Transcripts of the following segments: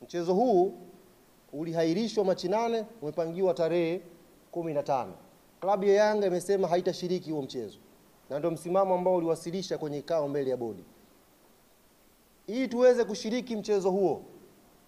Mchezo huu ulihairishwa Machi 8, umepangiwa tarehe 15. Klabu ya Yanga imesema haitashiriki huo mchezo, na ndio msimamo ambao uliwasilisha kwenye kikao mbele ya bodi. Ili tuweze kushiriki mchezo huo,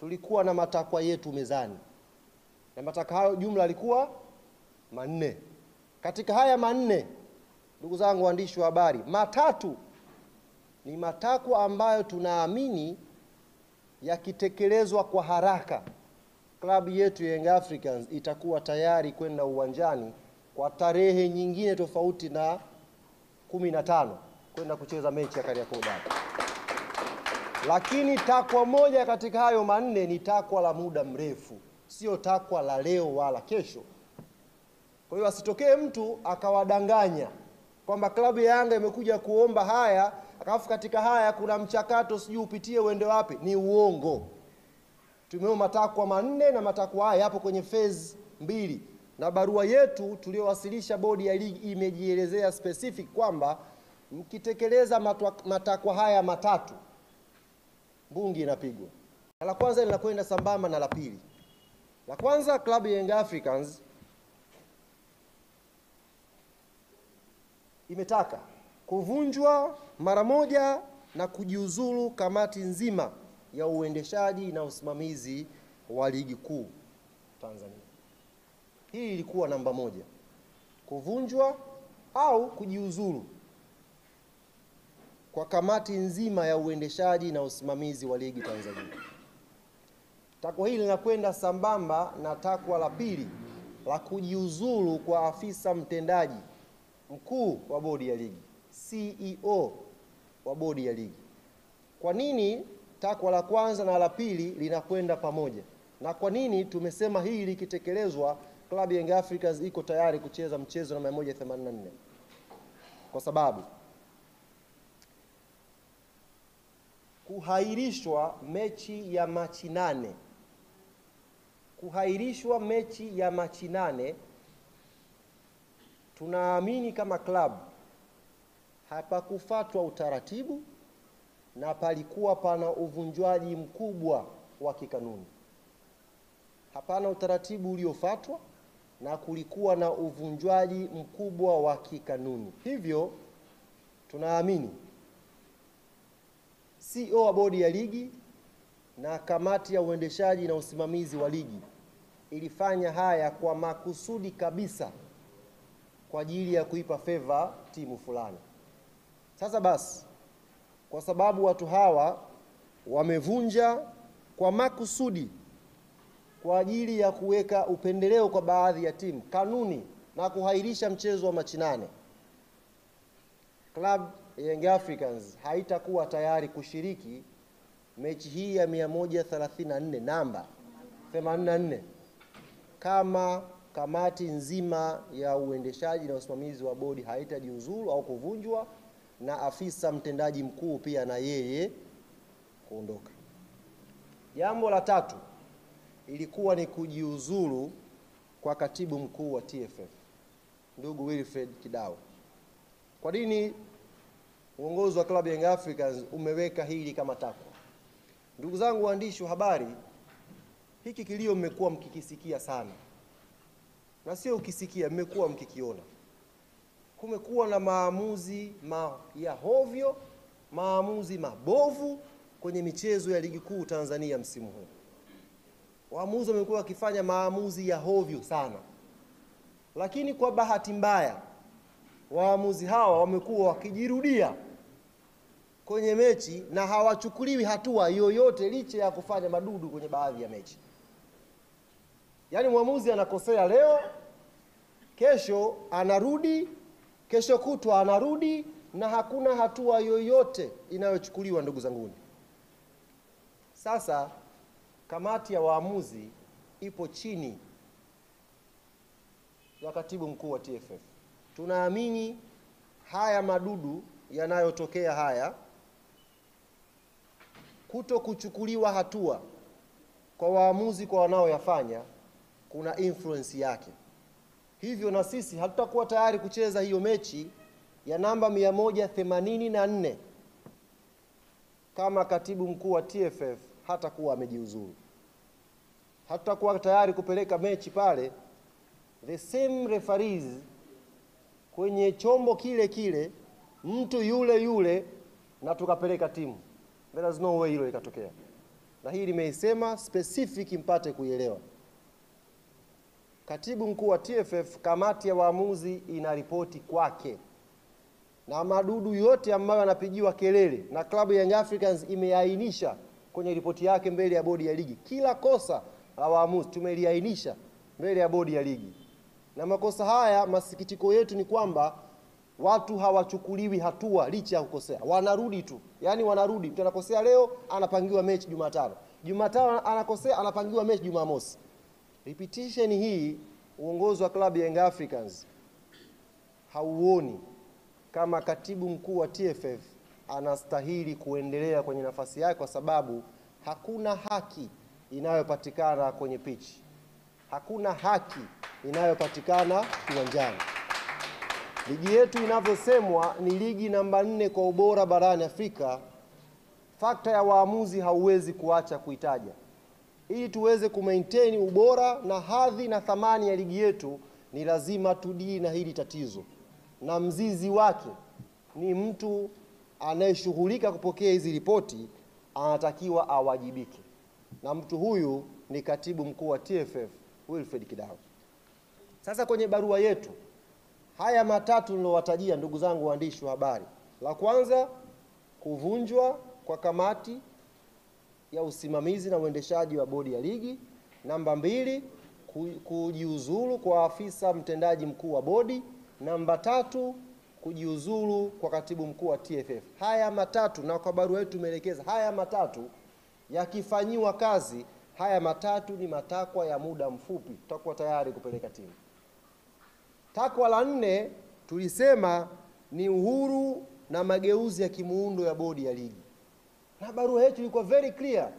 tulikuwa na matakwa yetu mezani, na matakwa hayo jumla alikuwa 4. Katika haya 4, ndugu zangu waandishi wa habari, 3 ni matakwa ambayo tunaamini yakitekelezwa kwa haraka, klabu yetu ya Young Africans itakuwa tayari kwenda uwanjani kwa tarehe nyingine tofauti na 15 kwenda kucheza mechi ya Kariakoo Derby. Lakini takwa moja katika hayo 4 ni takwa la muda mrefu, sio takwa la leo wala kesho. Kwa hiyo asitokee mtu akawadanganya kwamba klabu ya Yanga imekuja kuomba haya, alafu katika haya kuna mchakato sijui upitie uende wapi. Ni uongo. Tumeomba matakwa 4 na matakwa haya yapo kwenye phase 2, na barua yetu tuliyowasilisha bodi ya ligi imejielezea specific kwamba mkitekeleza matakwa haya 3, bungi inapigwa. La kwanza linakwenda sambamba na la pili. La kwanza, klabu ya Young Africans imetaka kuvunjwa mara moja na kujiuzulu kamati nzima ya uendeshaji na usimamizi wa ligi kuu Tanzania. Hii ilikuwa namba 1, kuvunjwa au kujiuzulu kwa kamati nzima ya uendeshaji na usimamizi wa ligi Tanzania. Takwa hili linakwenda sambamba na takwa la pili la kujiuzulu kwa afisa mtendaji mkuu wa bodi ya ligi, CEO wa bodi ya ligi. Kwa nini takwa la kwanza na la pili linakwenda pamoja? Na kwa nini tumesema hili likitekelezwa klabu ya Young Africans iko tayari kucheza mchezo na 184? Kwa sababu kuhairishwa mechi ya Machi 8, tunaamini kama klabu hapakufuatwa utaratibu na palikuwa pana uvunjwaji mkubwa wa kikanuni. Hapana utaratibu uliofuatwa na kulikuwa na uvunjwaji mkubwa wa kikanuni. Hivyo tunaamini CEO wa bodi ya ligi na kamati ya uendeshaji na usimamizi wa ligi ilifanya haya kwa makusudi kabisa kwa ajili ya kuipa favor timu fulani. Sasa basi, kwa sababu watu hawa wamevunja kwa makusudi kwa ajili ya kuweka upendeleo kwa baadhi ya timu kanuni na kuhairisha mchezo wa Machi 8, Club Young Africans haitakuwa tayari kushiriki mechi hii ya 134 namba 84 kama kamati nzima ya uendeshaji na usimamizi wa bodi haitajiuzulu au kuvunjwa na afisa mtendaji mkuu pia na yeye kuondoka. Jambo la 3 ilikuwa ni kujiuzulu kwa katibu mkuu wa TFF, ndugu Wilfred Kidao. Kwa nini uongozi wa klabu ya Young Africans umeweka hili kama takwa? Ndugu zangu waandishi wa habari, hiki kilio mmekuwa mkikisikia sana, na sio ukisikia, mmekuwa mkikiona. Kumekuwa na maamuzi ya hovyo, maamuzi mabovu kwenye michezo ya ligi kuu Tanzania msimu huu. Waamuzi wamekuwa wakifanya maamuzi ya hovyo sana, lakini kwa bahati mbaya waamuzi hawa wamekuwa wakijirudia kwenye mechi na hawachukuliwi hatua yoyote licha ya kufanya madudu kwenye baadhi ya mechi. Yaani mwamuzi anakosea leo, kesho anarudi, kesho kutwa anarudi, na hakuna hatua yoyote inayochukuliwa, ndugu zanguni. Sasa kamati ya waamuzi ipo chini ya katibu mkuu wa TFF. Tunaamini haya madudu yanayotokea haya, kuto kuchukuliwa hatua kwa waamuzi kwa wanaoyafanya, kuna influence yake. Hivyo na sisi hatutakuwa tayari kucheza hiyo mechi ya namba 184 kama katibu mkuu wa TFF hatakuwa amejiuzulu. hatutakuwa tayari kupeleka mechi pale the same referees kwenye chombo kile kile, mtu yule yule, na tukapeleka timu. There is no way hilo ikatokea. Na hii nimeisema specific mpate kuielewa. Katibu mkuu wa TFF, kamati ya waamuzi ina ripoti kwake, na madudu yote ambayo yanapigiwa kelele na klabu ya Young Africans imeainisha kwenye ripoti yake mbele ya bodi ya ligi. Kila kosa la waamuzi tumeliainisha mbele ya bodi ya ligi. Na makosa haya, masikitiko yetu ni kwamba watu hawachukuliwi hatua licha ya kukosea. Wanarudi tu. Yaani wanarudi. Mtu anakosea leo, anapangiwa mechi Jumatano. Jumatano anakosea, anapangiwa mechi Jumamosi. Repetition hii, uongozi wa klabu ya Young Africans hauoni kama katibu mkuu wa TFF anastahili kuendelea kwenye nafasi yake, kwa sababu hakuna haki inayopatikana kwenye pitch. Hakuna haki inayopatikana kiwanjani. Ligi yetu inavyosemwa ni ligi namba 4 kwa ubora barani Afrika. Fakta ya waamuzi hauwezi kuacha kuitaja. Ili tuweze kumaintain ubora na hadhi na thamani ya ligi yetu, ni lazima tudili na hili tatizo. Na mzizi wake ni mtu anayeshughulika kupokea hizi ripoti, anatakiwa awajibike. Na mtu huyu ni katibu mkuu wa TFF, Wilfred Kidao. Sasa kwenye barua yetu, haya matatu nilowatajia, ndugu zangu waandishi wa habari. La kwanza, kuvunjwa kwa kamati ya usimamizi na uendeshaji wa bodi ya ligi. Namba 2, kujiuzulu kwa afisa mtendaji mkuu wa bodi. Namba 3, kujiuzulu kwa katibu mkuu wa TFF. Haya matatu, na kwa barua yetu tumeelekeza haya matatu yakifanyiwa kazi, haya matatu ni matakwa ya muda mfupi, tutakuwa tayari kupeleka timu. Takwa la 4 tulisema ni uhuru na mageuzi ya kimuundo ya bodi ya ligi. Na barua yetu ilikuwa very clear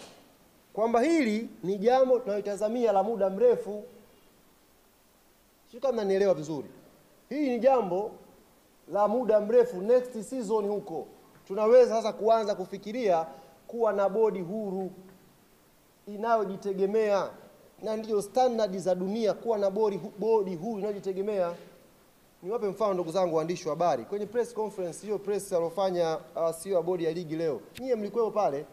kwamba hili ni jambo tunalotazamia la muda mrefu. Sio kama mnanielewa vizuri. Hili ni jambo la muda mrefu, next season huko tunaweza sasa kuanza kufikiria kuwa na bodi huru inayojitegemea, na ndio standard za dunia, kuwa na bodi huru inayojitegemea. Niwape mfano ndugu zangu waandishi wa habari. Kwenye press conference hiyo press alofanya CEO wa bodi ya ligi leo, nyie mlikuwa pale,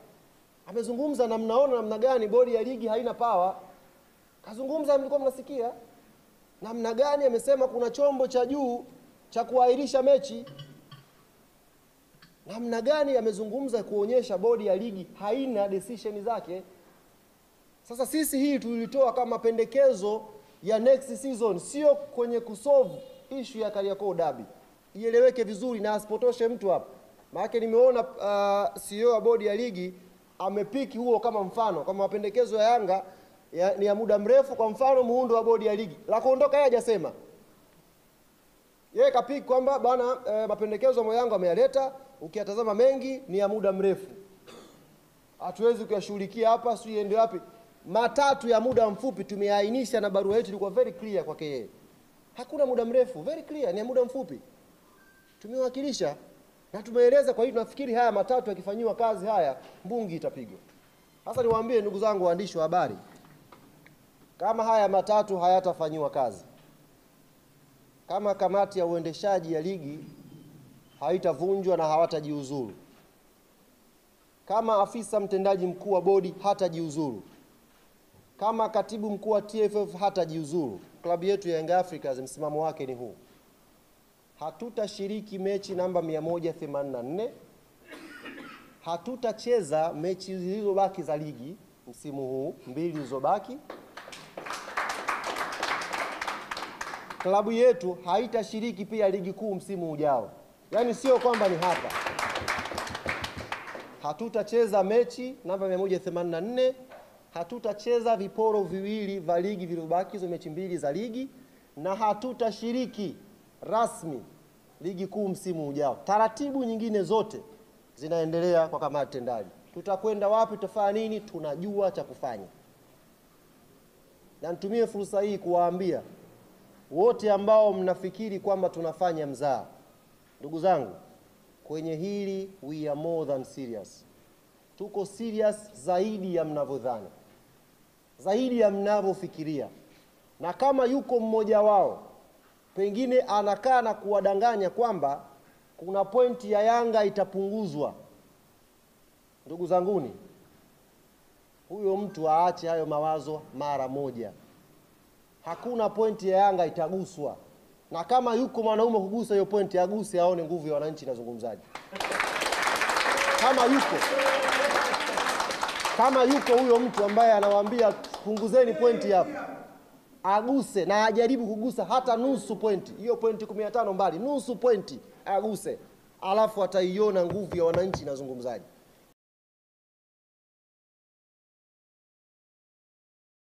amezungumza na mnaona namna gani bodi ya ligi haina power. Kazungumza, mlikuwa mnasikia namna gani amesema kuna chombo cha juu cha kuahirisha mechi. Namna gani amezungumza kuonyesha bodi ya ligi haina decision zake. Sasa sisi hii tulitoa kama pendekezo ya next season, sio kwenye kusolve issue ya Kariakoo Derby. Ieleweke vizuri na asipotoshe mtu hapa. Maana nimeona CEO wa bodi ya ligi amepiki huo kama mfano, kama mapendekezo ya Yanga ni ya muda mrefu, kwa mfano muundo wa bodi ya ligi. La kuondoka yeye hajasema. Yeye kapiki kwamba bwana mapendekezo ya Yanga ameyaleta, ukiyatazama mengi ni ya muda mrefu. Hatuwezi kuyashughulikia hapa, sio iende wapi. Matatu ya muda mfupi tumeainisha, na barua yetu ilikuwa very clear kwake yeye. Hakuna muda mrefu, very clear, ni ya muda mfupi. Tumewakilisha na tumeeleza. Kwa hiyo tunafikiri haya matatu yakifanywa kazi, haya mbungi itapigwa. Sasa niwaambie ndugu zangu waandishi wa habari, kama haya matatu hayatafanywa kazi, kama kamati ya uendeshaji ya ligi haitavunjwa na hawatajiuzuru, kama afisa mtendaji mkuu wa bodi hatajiuzuru, kama katibu mkuu wa TFF hatajiuzuru, klabu yetu ya Young Africans msimamo wake ni huu: hatutashiriki mechi namba 184, hatutacheza mechi zilizobaki za ligi msimu huu, 2 zilizobaki. Klabu yetu haitashiriki pia ligi kuu msimu ujao. Yaani sio kwamba ni hapa. Hatutacheza mechi namba 184, hatutacheza viporo viwili vya ligi vilivyobaki, hizo mechi 2 za ligi, na hatutashiriki rasmi ligi kuu msimu ujao. Taratibu nyingine zote zinaendelea kwa kamati tendaji. Tutakwenda wapi, tutafanya nini, tunajua cha kufanya. Na nitumie fursa hii kuwaambia wote ambao mnafikiri kwamba tunafanya mzaha, ndugu zangu, kwenye hili we are more than serious. Tuko serious zaidi ya mnavyodhani. zaidi ya mnavyofikiria. Na kama yuko mmoja wao pengine anakaa na kuwadanganya kwamba kuna pointi ya Yanga itapunguzwa, ndugu zanguni, huyo mtu aache hayo mawazo mara moja. Hakuna pointi ya Yanga itaguswa, na kama yuko mwanaume kugusa hiyo pointi aguse, aone nguvu ya wananchi inazungumzaje. Kama yuko huyo mtu ambaye anawaambia punguzeni pointi hapa, aguse na ajaribu kugusa hata nusu pointi. Hiyo pointi 15 mbali, nusu pointi aguse, alafu ataiona nguvu ya wananchi inazungumzaje.